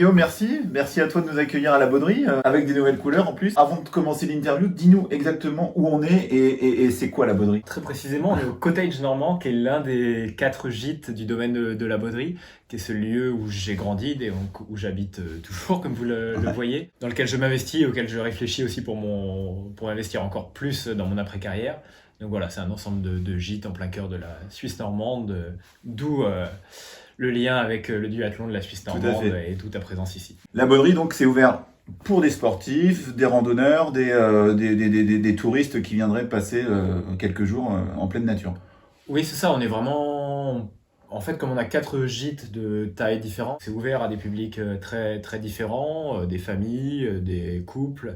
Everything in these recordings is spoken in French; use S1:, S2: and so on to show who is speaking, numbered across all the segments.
S1: Guillaume, merci. Merci à toi de nous accueillir à la Bauderie, avec des nouvelles couleurs en plus. Avant de commencer l'interview, dis-nous exactement où on est et c'est quoi la Bauderie?
S2: Très précisément, on est au Cottage Normand, qui est l'un des 4 gîtes du domaine de la Bauderie, qui est ce lieu où j'ai grandi et donc où j'habite toujours, comme vous le voyez, dans lequel je m'investis et auquel je réfléchis aussi pour investir encore plus dans mon après-carrière. Donc voilà, c'est un ensemble de gîtes en plein cœur de la Suisse normande, d'où le lien avec le duathlon de la Suisse
S1: Tout à
S2: normande
S1: fait.
S2: et toute ta présence ici.
S1: La Bauderie, donc, c'est ouvert pour des sportifs, des randonneurs, des touristes qui viendraient passer quelques jours en pleine nature.
S2: Oui, c'est ça, on est vraiment... En fait, comme on a 4 gîtes de tailles différentes, c'est ouvert à des publics très, très différents, des familles, des couples,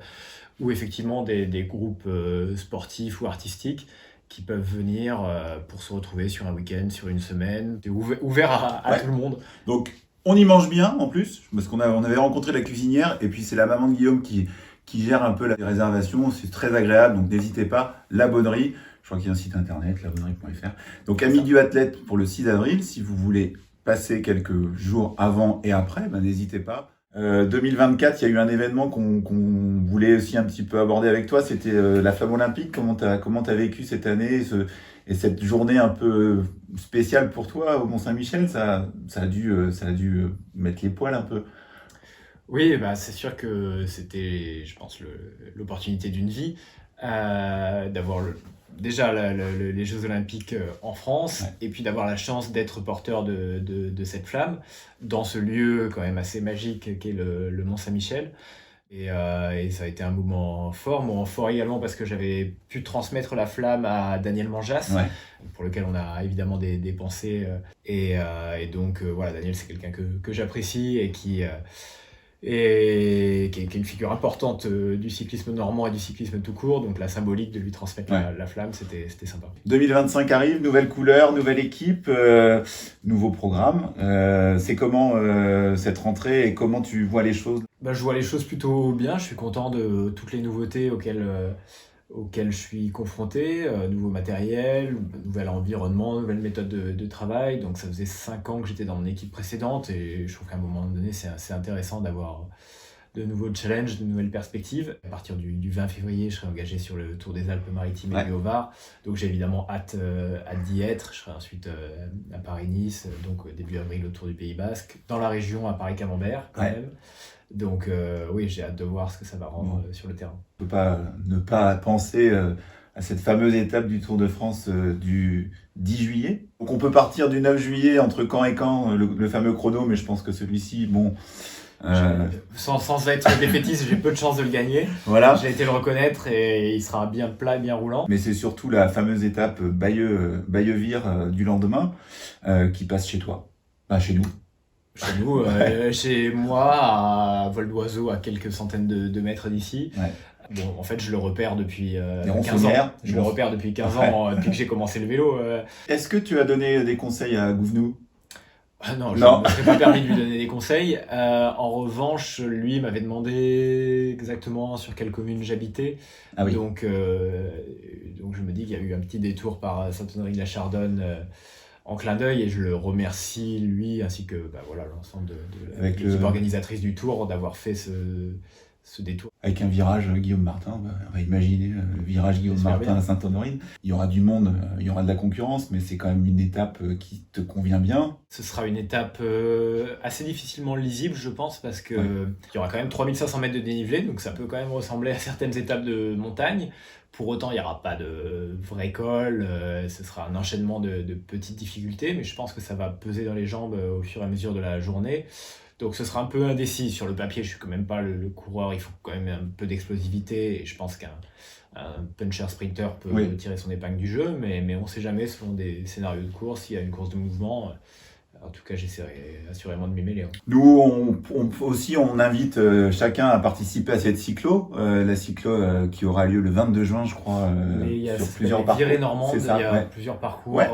S2: ou effectivement des groupes sportifs ou artistiques qui peuvent venir pour se retrouver sur un week-end, sur une semaine. C'est ouvert à
S1: Ouais.
S2: tout le monde.
S1: Donc, on y mange bien en plus, parce qu'on avait rencontré la cuisinière, et puis c'est la maman de Guillaume qui gère un peu la réservation. C'est très agréable, donc n'hésitez pas. La Bauderie, je crois qu'il y a un site internet, labauderie.fr. Donc, Amis du Athlète pour le 6 avril, si vous voulez passer quelques jours avant et après, ben, n'hésitez pas. 2024, il y a eu un événement qu'on voulait aussi un petit peu aborder avec toi, c'était la flamme olympique. Comment t'as vécu cette année et cette journée un peu spéciale pour toi au Mont-Saint-Michel? Ça a dû mettre les poils un peu.
S2: Oui, bah, c'est sûr que c'était, je pense, l'opportunité d'une vie d'avoir déjà les Jeux Olympiques en France
S1: Ouais.
S2: et puis d'avoir la chance d'être porteur de cette flamme dans ce lieu quand même assez magique qu'est le Mont-Saint-Michel. Et ça a été un moment fort également parce que j'avais pu transmettre la flamme à Daniel Manjas,
S1: Ouais.
S2: pour lequel on a évidemment des pensées. Et donc voilà, Daniel, c'est quelqu'un que j'apprécie et qui est une figure importante du cyclisme normand et du cyclisme tout court. Donc la symbolique de lui transmettre la flamme, c'était sympa.
S1: 2025 arrive, nouvelle couleur, nouvelle équipe, nouveau programme. C'est comment cette rentrée et comment tu vois les choses?
S2: Bah, je vois les choses plutôt bien. Je suis content de toutes les nouveautés auxquelles je suis confronté, nouveau matériel, nouvel environnement, nouvelle méthode de travail. Donc ça faisait 5 ans que j'étais dans mon équipe précédente et je trouve qu'à un moment donné, c'est assez intéressant d'avoir de nouveaux challenges, de nouvelles perspectives. À partir du 20 février, je serai engagé sur le Tour des Alpes-Maritimes et
S1: Ouais.
S2: du Haut-Var. Donc j'ai évidemment hâte d'y être. Je serai ensuite à Paris-Nice, donc début avril au Tour du Pays Basque, dans la région à Paris-Camembert quand
S1: Ouais.
S2: même. Donc oui, j'ai hâte de voir ce que ça va rendre sur le terrain.
S1: On ne peut pas ne pas penser à cette fameuse étape du Tour de France du 10 juillet. Donc on peut partir du 9 juillet entre Caen et Caen, le fameux chrono, mais je pense que celui-ci, bon...
S2: Sans être défaitiste, j'ai peu de chances de le gagner.
S1: Voilà.
S2: J'ai été le reconnaître et il sera bien plat et bien roulant.
S1: Mais c'est surtout la fameuse étape Bayeux-Vire du lendemain qui passe chez toi. Enfin, chez nous.
S2: Chez nous, chez moi, à vol d'oiseau, à quelques centaines de mètres d'ici.
S1: Ouais.
S2: Bon, en fait, je le repère depuis
S1: Des
S2: 15 ans.
S1: ronçonnières.
S2: Je le repère depuis 15 ans, depuis que j'ai commencé le vélo.
S1: Est-ce que tu as donné des conseils à Gouvenou?
S2: Ah non, je
S1: Non.
S2: ne me serais pas permis de lui donner des conseils. En revanche, lui m'avait demandé exactement sur quelle commune j'habitais.
S1: Ah oui.
S2: Donc je me dis qu'il y a eu un petit détour par Sainte-Honorine-la-Chardonne en clin d'œil et je le remercie, lui, ainsi que l'ensemble de
S1: Avec
S2: l'équipe
S1: le-
S2: organisatrice du tour d'avoir fait ce détour.
S1: Avec un virage Guillaume Martin, on va imaginer le virage Guillaume
S2: J'espère
S1: Martin
S2: bien.
S1: à Sainte-Honorine. Il y aura du monde, il y aura de la concurrence, mais c'est quand même une étape qui te convient bien.
S2: Ce sera une étape assez difficilement lisible, je pense, parce que
S1: Ouais.
S2: il y aura quand même 3500 mètres de dénivelé, donc ça peut quand même ressembler à certaines étapes de montagne. Pour autant, il n'y aura pas de vrai col, ce sera un enchaînement de petites difficultés, mais je pense que ça va peser dans les jambes au fur et à mesure de la journée. Donc ce sera un peu indécis. Sur le papier, je suis quand même pas le coureur, il faut quand même un peu d'explosivité, et je pense qu'un puncher sprinter peut
S1: Oui.
S2: tirer son épingle du jeu, mais on ne sait jamais selon des scénarios de course, il y a une course de mouvement. En tout cas, j'essaierai assurément de m'y mêler.
S1: Nous, on invite chacun à participer à cette cyclo, la cyclo qui aura lieu le 22 juin, je crois,
S2: Mais il y a
S1: sur
S2: ça
S1: plusieurs
S2: s'appelle les
S1: parcours.
S2: virées normandes,
S1: C'est ça,
S2: il y a
S1: ouais.
S2: plusieurs parcours
S1: Ouais.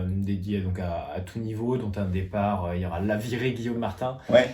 S2: dédiés donc à tout niveau, dont un départ, il y aura la virée Guillaume Martin,
S1: Ouais.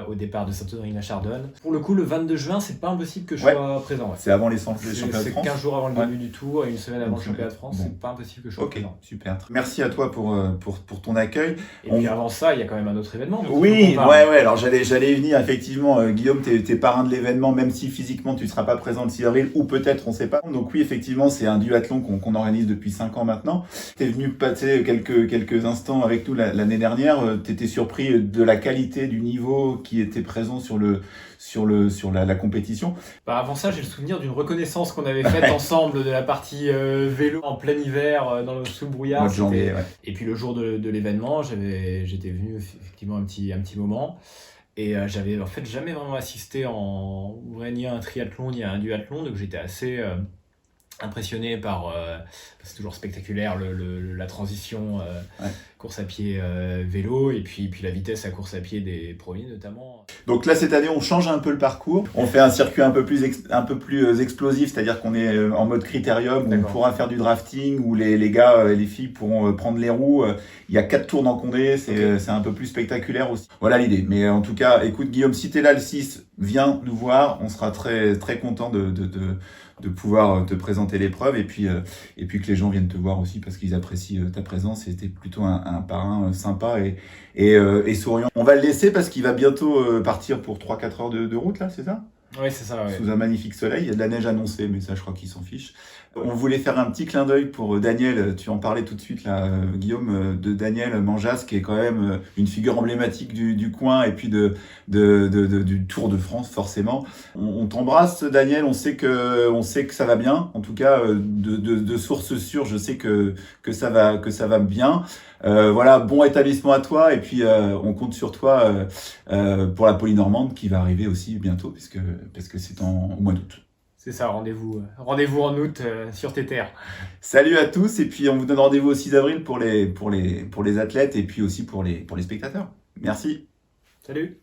S2: au départ de Saint-Honorine-la-Chardonne. Pour le coup, le 22 juin, c'est pas impossible que je
S1: Ouais.
S2: sois présent. Ouais.
S1: C'est avant les championnats de
S2: C'est
S1: France.
S2: 15 jours avant le
S1: Ouais.
S2: début du tour et une semaine avant
S1: Donc,
S2: le championnat de France.
S1: bon.
S2: C'est pas impossible que je sois
S1: Ok,
S2: présent.
S1: super. Merci à toi pour ton accueil.
S2: Et puis avant ça, il y a quand même un autre événement.
S1: Oui, ouais. Alors j'allais y venir effectivement. Guillaume, t'es parrain de l'événement, même si physiquement tu seras pas présent le 6 avril, ou peut-être, on sait pas. Donc oui, effectivement, c'est un duathlon qu'on organise depuis 5 ans maintenant. T'es venu passer quelques instants avec nous l'année dernière. T'étais surpris de la qualité du niveau qui était présent sur la compétition.
S2: Bah avant ça, j'ai le souvenir d'une reconnaissance qu'on avait faite ensemble de la partie vélo en plein hiver sous le brouillard.
S1: Mois de janvier, ouais.
S2: Et puis le jour de l'événement, j'étais venu effectivement un petit moment. Et j'avais en fait jamais vraiment assisté ni à un triathlon ni à un duathlon, donc j'étais assez impressionné par... c'est toujours spectaculaire la transition
S1: Ouais.
S2: course à pied vélo et puis la vitesse à course à pied des premiers notamment.
S1: Donc là, cette année, on change un peu le parcours. On fait un circuit un peu plus explosif, c'est-à-dire qu'on est en mode critérium, où on
S2: D'accord.
S1: pourra faire du drafting, où les gars et les filles pourront prendre les roues. Il y a 4 tours dans Condé, c'est un peu plus spectaculaire aussi. Voilà l'idée. Mais en tout cas, écoute Guillaume, si t'es là le 6, viens nous voir. On sera très très content de pouvoir te présenter l'épreuve et puis que les gens viennent te voir aussi parce qu'ils apprécient ta présence. C'était plutôt un parrain sympa et souriant. On va le laisser parce qu'il va bientôt partir pour 3-4 heures de route là, c'est ça ?
S2: Oui, c'est ça. Ouais.
S1: Sous un magnifique soleil. Il y a de la neige annoncée, mais ça, je crois qu'il s'en fiche. On voulait faire un petit clin d'œil pour Daniel. Tu en parlais tout de suite, là, Guillaume, de Daniel Manjas, qui est quand même une figure emblématique du coin et puis du Tour de France, forcément. On t'embrasse, Daniel. On sait que ça va bien. En tout cas, de sources sûres, je sais que ça va bien. Voilà, bon rétablissement à toi. Et puis, on compte sur toi pour la Polynormande qui va arriver aussi bientôt, parce que c'est au mois d'août.
S2: C'est ça, rendez-vous en août sur tes terres.
S1: Salut à tous, et puis on vous donne rendez-vous au 6 avril pour les athlètes et puis aussi pour les spectateurs. Merci.
S2: Salut.